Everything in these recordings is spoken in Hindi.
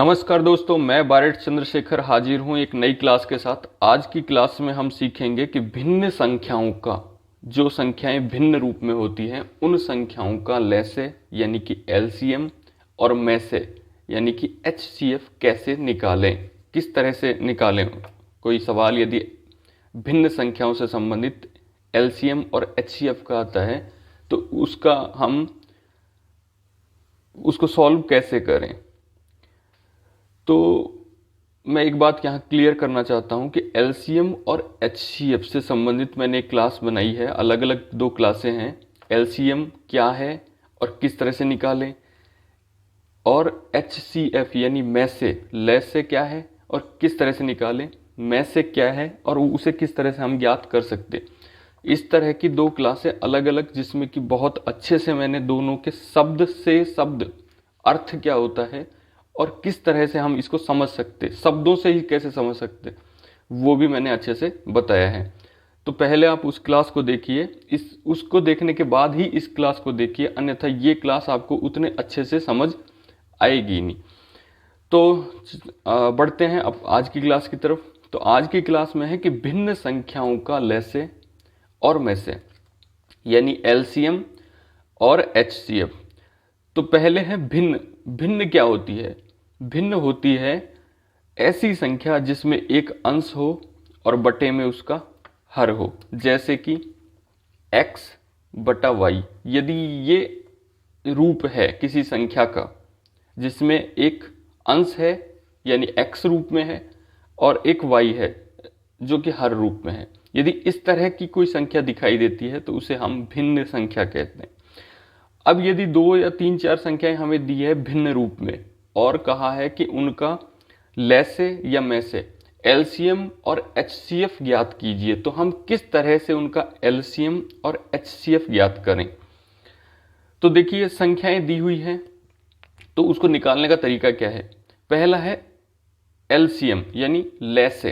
नमस्कार दोस्तों, मैं बारेट चंद्रशेखर हाजिर हूँ एक नई क्लास के साथ। आज की क्लास में हम सीखेंगे कि भिन्न संख्याओं का, जो संख्याएं भिन्न रूप में होती हैं, उन संख्याओं का लैसे यानी कि एलसीएम और मैसे यानी कि एचसीएफ कैसे निकालें, किस तरह से निकालें। कोई सवाल यदि भिन्न संख्याओं से संबंधित एलसीएम और एचसीएफ का आता है तो उसको सॉल्व कैसे करें। तो मैं एक बात यहाँ क्लियर करना चाहता हूँ कि एलसीएम और एचसीएफ से संबंधित मैंने एक क्लास बनाई है। अलग अलग दो क्लासें हैं। एलसीएम क्या है और किस तरह से निकालें, और एचसीएफ यानी लैसे क्या है और किस तरह से निकालें, मैसे क्या है और उसे किस तरह से हम ज्ञात कर सकते। इस तरह की दो क्लासें अलग अलग, जिसमें कि बहुत अच्छे से मैंने दोनों के शब्द से शब्द अर्थ क्या होता है और किस तरह से हम इसको समझ सकते, शब्दों से ही कैसे समझ सकते, वो भी मैंने अच्छे से बताया है। तो पहले आप उस क्लास को देखिए, उसको देखने के बाद ही इस क्लास को देखिए, अन्यथा ये क्लास आपको उतने अच्छे से समझ आएगी नहीं। तो बढ़ते हैं अब आज की क्लास की तरफ। तो आज की क्लास में है कि भिन्न संख्याओं का लैसे और मैसे यानी एलसीएम और एचसीएफ। तो पहले है भिन्न। भिन्न क्या होती है? भिन्न होती है ऐसी संख्या जिसमें एक अंश हो और बटे में उसका हर हो, जैसे कि x बटा y। यदि ये रूप है किसी संख्या का जिसमें एक अंश है यानी x रूप में है और एक y है जो कि हर रूप में है, यदि इस तरह की कोई संख्या दिखाई देती है तो उसे हम भिन्न संख्या कहते हैं। अब यदि 2 या 3 4 संख्याएं हमें दी है भिन्न रूप में और कहा है कि उनका लैसे या मैसे एलसीएम और एचसीएफ ज्ञात कीजिए, तो हम किस तरह से उनका एलसीएम और एचसीएफ ज्ञात करें। तो देखिए, संख्याएं दी हुई हैं तो उसको निकालने का तरीका क्या है। पहला है एलसीएम यानी लैसे,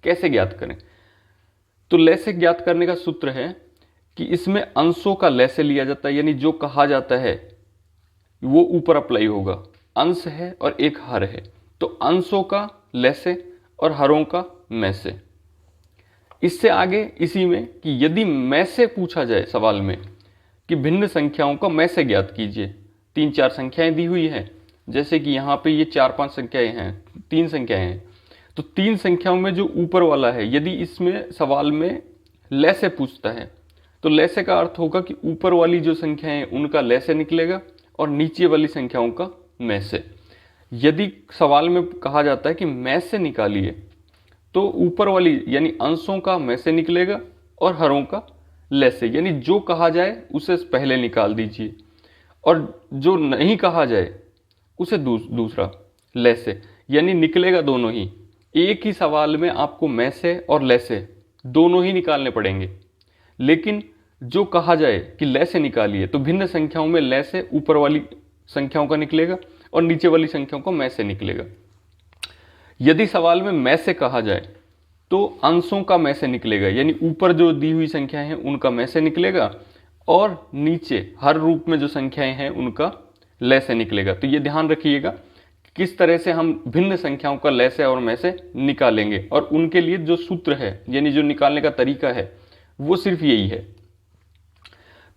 कैसे ज्ञात करें। तो लैसे ज्ञात करने का सूत्र है कि इसमें अंशों का लैसे लिया जाता है, यानी जो कहा जाता है वो ऊपर अप्लाई होगा। अंश है और एक हर है, तो अंशों का लैसे और हरों का मैसे। इससे आगे इसी में कि यदि मैसे पूछा जाए सवाल में कि भिन्न संख्याओं का मैसे ज्ञात कीजिए, 3 4 संख्याएं दी हुई हैं, जैसे कि यहाँ पे ये 4 5 संख्याएं हैं, 3 संख्याएं हैं, तो 3 संख्याओं में जो ऊपर वाला है, यदि इसमें सवाल में लैसे पूछता है तो लैसे का अर्थ होगा कि ऊपर वाली जो संख्याएं हैं उनका लैसे निकलेगा और नीचे वाली संख्याओं का मैसे। यदि सवाल में कहा जाता है कि मैसे निकालिए तो ऊपर वाली यानी अंशों का मैसे निकलेगा और हरों का लैसे, यानी जो कहा जाए उसे पहले निकाल दीजिए और जो नहीं कहा जाए उसे दूसरा लैसे, यानी निकलेगा दोनों ही। एक ही सवाल में आपको मैसे और लैसे दोनों ही निकालने पड़ेंगे, लेकिन जो कहा जाए कि लैसे निकालिए तो भिन्न संख्याओं में लैसे ऊपर वाली संख्याओं का निकलेगा और नीचे वाली संख्याओं का मैसे निकलेगा। यदि सवाल में मैसे कहा जाए तो अंशों का मैसे निकलेगा, यानी ऊपर जो दी हुई संख्याएं हैं उनका मैसे निकलेगा और नीचे हर रूप में जो संख्याएं हैं उनका लैसे निकलेगा। तो ये ध्यान रखिएगा किस तरह से हम भिन्न संख्याओं का लैसे और मैसे निकालेंगे, और उनके लिए जो सूत्र है यानी जो निकालने का तरीका है वो सिर्फ यही है।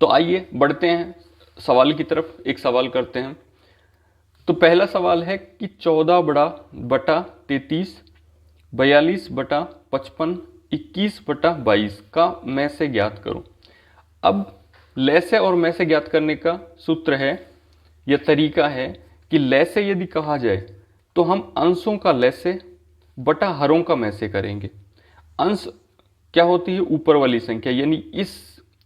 तो आइए बढ़ते हैं सवाल की तरफ, एक सवाल करते हैं। तो पहला सवाल है कि 14 बटा 33, 42 बटा 55, 21 बटा 22 का मैसे ज्ञात करो। अब लैसे और मैसे ज्ञात करने का सूत्र है या तरीका है कि लैसे यदि कहा जाए तो हम अंशों का लैसे बटा हरों का मैसे करेंगे। अंश क्या होती है? ऊपर वाली संख्या, यानी इस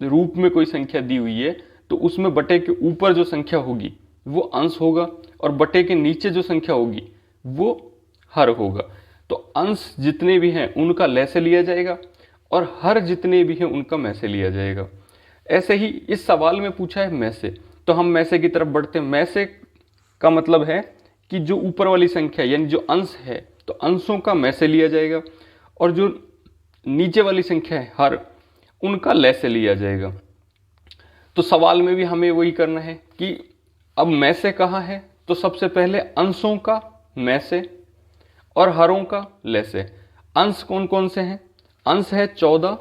रूप में कोई संख्या दी हुई है तो उसमें बटे के ऊपर जो संख्या होगी वो अंश होगा और बटे के नीचे जो संख्या होगी वो हर होगा। तो अंश जितने भी हैं उनका लैसे लिया जाएगा और हर जितने भी हैं उनका मैसे लिया जाएगा। ऐसे ही इस सवाल में पूछा है मैसे, तो हम मैसे की तरफ बढ़ते हैं। मैसे का मतलब है कि जो ऊपर वाली संख्या यानी जो अंश है तो अंशों का मैसे लिया जाएगा और जो नीचे वाली संख्या है हर, उनका लैसे लिया जाएगा। तो सवाल में भी हमें वही करना है कि अब मैसे कहाँ है, तो सबसे पहले अंशों का मैं से और हरों का ले से। अंश कौन कौन से हैं? अंश है 14,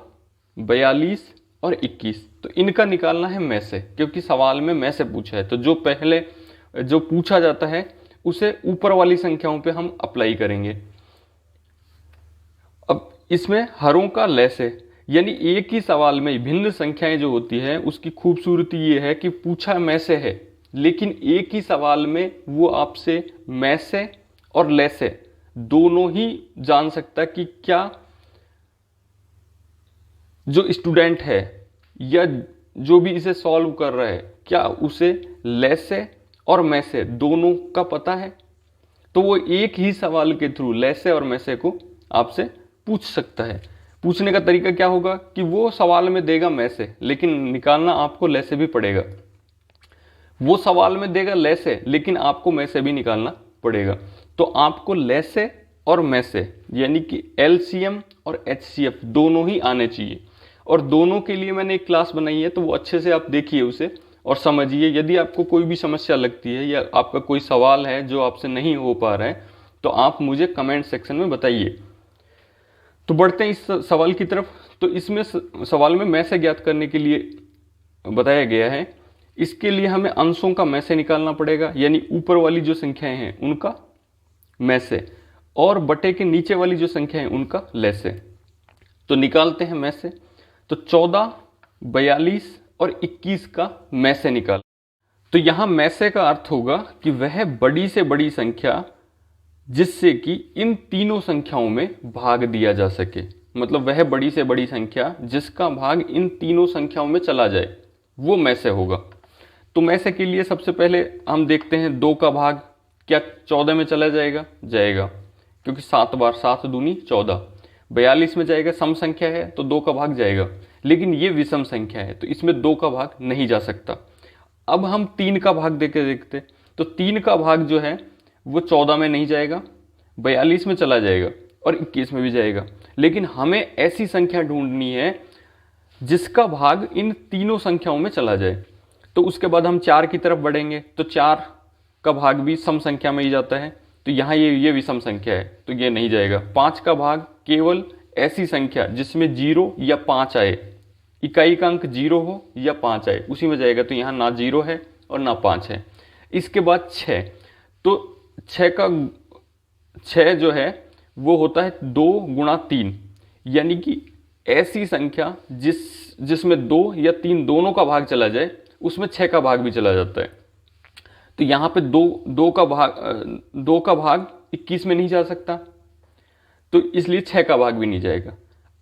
42 और 21। तो इनका निकालना है मैं से, क्योंकि सवाल में मैं से पूछा है। तो जो पहले जो पूछा जाता है उसे ऊपर वाली संख्याओं पे हम अप्लाई करेंगे। अब इसमें हरों का ले से, यानी एक ही सवाल में भिन्न संख्याएं जो होती है उसकी खूबसूरती ये है कि पूछा मैं से है, लेकिन एक ही सवाल में वो आपसे मैं से और ले से दोनों ही जान सकता कि क्या जो स्टूडेंट है या जो भी इसे सॉल्व कर रहा है क्या उसे ले से और मैं से दोनों का पता है। तो वो एक ही सवाल के थ्रू ले से और मैं से को आपसे पूछ सकता है। पूछने का तरीका क्या होगा कि वो सवाल में देगा मैं से, लेकिन निकालना आपको ले से भी पड़ेगा। वो सवाल में देगा ले से, लेकिन आपको मैं से भी निकालना पड़ेगा। तो आपको ले से और मैं से यानी कि एलसीएम और एचसीएफ दोनों ही आने चाहिए। और दोनों के लिए मैंने एक क्लास बनाई है, तो वो अच्छे से आप देखिए उसे और समझिए। यदि आपको कोई भी समस्या लगती है या आपका कोई सवाल है जो आपसे नहीं हो पा रहा है तो आप मुझे कमेंट सेक्शन में बताइए। तो बढ़ते हैं इस सवाल की तरफ। तो इसमें सवाल में मैं से ज्ञात करने के लिए बताया गया है, इसके लिए हमें अंशों का मैं से निकालना पड़ेगा, यानी ऊपर वाली जो संख्याएं हैं उनका मैं से, और बटे के नीचे वाली जो संख्या है उनका ले से। तो निकालते हैं मैं से। तो 14, 42 और 21 का मैं से निकाल। तो यहां मैं से का अर्थ होगा कि वह बड़ी से बड़ी संख्या जिससे कि इन तीनों संख्याओं में भाग दिया जा सके, मतलब वह बड़ी से बड़ी संख्या जिसका भाग इन तीनों संख्याओं में चला जाए वो मैं से होगा। तो मैं से के लिए सबसे पहले हम देखते हैं 2 का भाग क्या 14 में चला जाएगा? जाएगा, क्योंकि 7 बार 7 दूनी 14। 42 में जाएगा, सम संख्या है तो 2 का भाग जाएगा, लेकिन ये विषम संख्या है तो इसमें 2 का भाग नहीं जा सकता। अब हम 3 का भाग देके देखते। तो 3 का भाग जो है वो 14 में नहीं जाएगा, 42 में चला जाएगा और 21 में भी जाएगा। लेकिन हमें ऐसी संख्या ढूंढनी है जिसका भाग इन तीनों संख्याओं में चला जाए। तो उसके बाद हम 4 की तरफ बढ़ेंगे। तो 4 का भाग भी सम संख्या में ही जाता है, तो यहाँ ये विषम संख्या है तो ये नहीं जाएगा। 5 का भाग केवल ऐसी संख्या जिसमें 0 या 5 आए, इकाई का अंक 0 हो या 5 आए, उसी में जाएगा। तो यहाँ ना 0 है और ना 5 है। इसके बाद 6। तो 6 जो है वो होता है 2 गुणा 3, यानी कि ऐसी संख्या जिसमें 2 या 3 दोनों का भाग चला जाए उसमें 6 का भाग भी चला जाता है। तो यहाँ पे 2 का भाग 21 में नहीं जा सकता, तो इसलिए 6 का भाग भी नहीं जाएगा।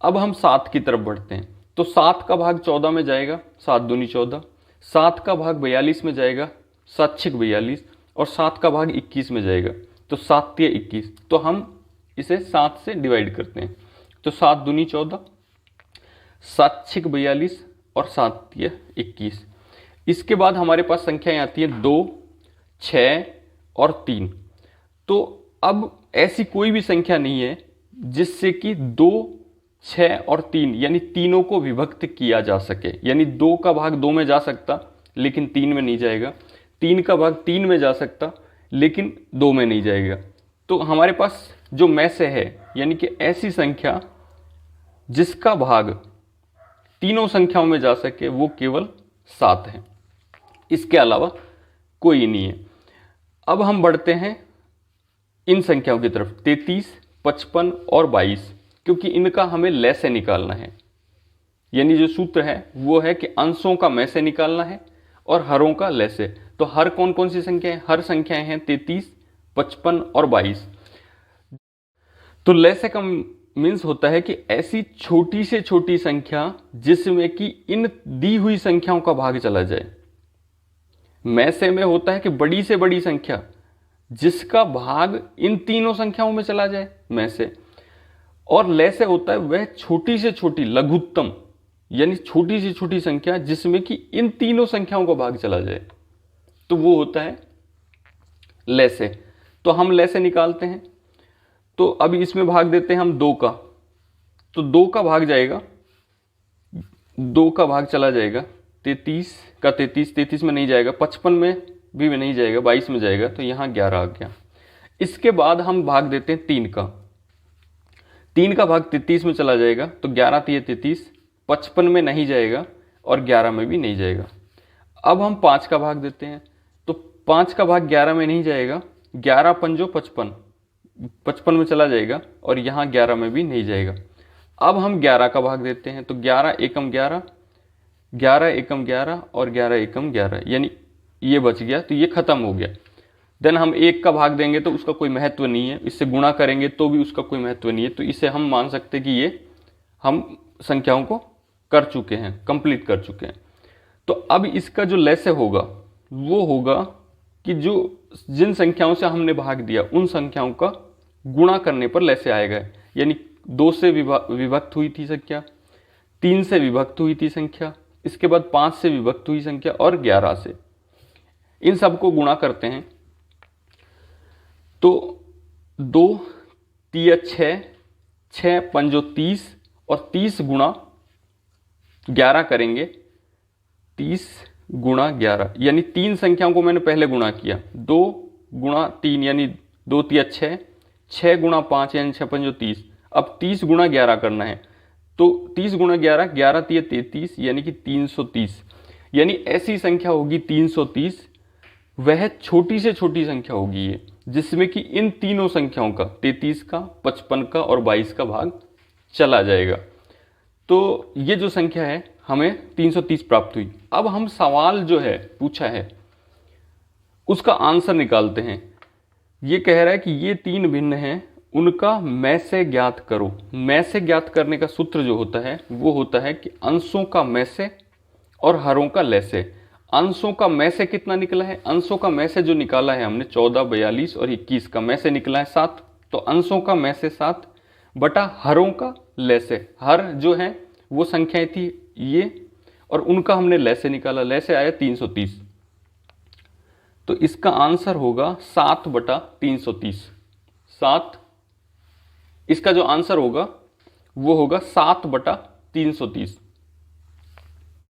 अब हम 7 की तरफ बढ़ते हैं। तो 7 का भाग 14 में जाएगा, 7 दूनी 14। 7 का भाग 42 में जाएगा, 7 छिक 42, और 7 का भाग 21 में जाएगा। तो 7 तिया 21। तो हम इसे 7 से डिवाइड करते हैं। तो 7 दूनी 14, 7 छिक 42 और 7 तिया 21। इसके बाद हमारे पास संख्याएं आती हैं 2, 6 और 3। तो अब ऐसी कोई भी संख्या नहीं है जिससे कि 2, 6 और 3 यानी तीनों को विभक्त किया जा सके। यानी 2 का भाग 2 में जा सकता लेकिन 3 में नहीं जाएगा, 3 का भाग 3 में जा सकता लेकिन 2 में नहीं जाएगा। तो हमारे पास जो मैं से है, यानी कि ऐसी संख्या जिसका भाग तीनों संख्याओं में जा सके वो केवल 7 है, इसके अलावा कोई नहीं है। अब हम बढ़ते हैं इन संख्याओं की तरफ, 33, 55 और 22, क्योंकि इनका हमें ले से निकालना है। यानी जो सूत्र है वो है कि अंशों का मैं से निकालना है और हरों का ले से। तो हर कौन कौन सी संख्या है? हर संख्याएं हैं 33, 55 और 22। तो ले से का मीन्स होता है कि ऐसी छोटी से छोटी संख्या जिसमें कि इन दी हुई संख्याओं का भाग चला जाए। मैं से में होता है कि बड़ी से बड़ी संख्या जिसका भाग इन तीनों संख्याओं में चला जाए, मैं से। और ले से होता है वह छोटी से छोटी लघुत्तम, यानी छोटी से छोटी संख्या जिसमें कि इन तीनों संख्याओं का भाग चला जाए, तो वो होता है ले से। तो हम ले से निकालते हैं। तो अब इसमें भाग देते हैं हम 2 का। तो 2 का भाग जाएगा, 2 का भाग चला जाएगा 33 का 33 में नहीं जाएगा, 55 में भी नहीं जाएगा, 22 में जाएगा, तो यहाँ 11 आ गया। इसके बाद हम भाग देते हैं 3 का भाग 33 में चला जाएगा, तो 11 तिये 33, 55 में नहीं जाएगा और 11 में भी नहीं जाएगा। अब हम 5 का भाग देते हैं, तो 5 का भाग 11 में नहीं जाएगा, 11 पंजो 55, 55 में चला जाएगा और यहाँ 11 में भी नहीं जाएगा। अब हम 11 का भाग देते हैं, तो 11 एकम 11, 11 एकम 11 और 11 एकम 11, यानी ये बच गया, तो ये खत्म हो गया। देन हम 1 का भाग देंगे तो उसका कोई महत्व नहीं है, इससे गुणा करेंगे तो भी उसका कोई महत्व नहीं है, तो इसे हम मान सकते हैं कि ये हम संख्याओं को कर चुके हैं, कंप्लीट कर चुके हैं। तो अब इसका जो लैसे होगा वो होगा कि जो जिन संख्याओं से हमने भाग दिया उन संख्याओं का गुणा करने पर लैसे आएगा, यानी 2 से विभक्त हुई थी संख्या, 3 से विभक्त हुई थी संख्या, इसके बाद 5 से विभक्त हुई संख्या और 11 से, इन सबको गुणा करते हैं। तो 2 तिया 6, 6 पंजो 30 और 30 गुणा 11 करेंगे, 30 गुणा 11, यानी 3 संख्याओं को मैंने पहले गुणा किया, 2 गुणा 3 यानी 2 तिया 6, 6 गुणा 5 यानी 6 पंजो 30, अब 30 गुणा 11 करना है, तो 30 गुणा 11, 11 तिया 33 यानी कि 330, यानी ऐसी संख्या होगी 330, वह छोटी से छोटी संख्या होगी ये, जिसमें कि इन तीनों संख्याओं का 33 का, 55 का और 22 का भाग चला जाएगा। तो ये जो संख्या है हमें 330 प्राप्त हुई। अब हम सवाल जो है पूछा है उसका आंसर निकालते हैं। ये कह रहा है कि ये 3 भिन्न हैं, उनका मैं से ज्ञात करो। मैं से ज्ञात करने का सूत्र जो होता है वो होता है कि अंशों का मैं से और हरों का लैसे। अंशों का मैं से कितना निकला है, अंशों का मैं से जो निकाला है हमने 14, 42 और 21 का मैं से निकला है 7, तो अंशों का मैं से 7 बटा हरों का लैसे। हर जो है वो संख्याएं थी ये, और उनका हमने लैसे निकाला, लैसे आया 330, तो इसका आंसर होगा 7 बटा 330। 7, इसका जो आंसर होगा वो होगा 7 बटा 330।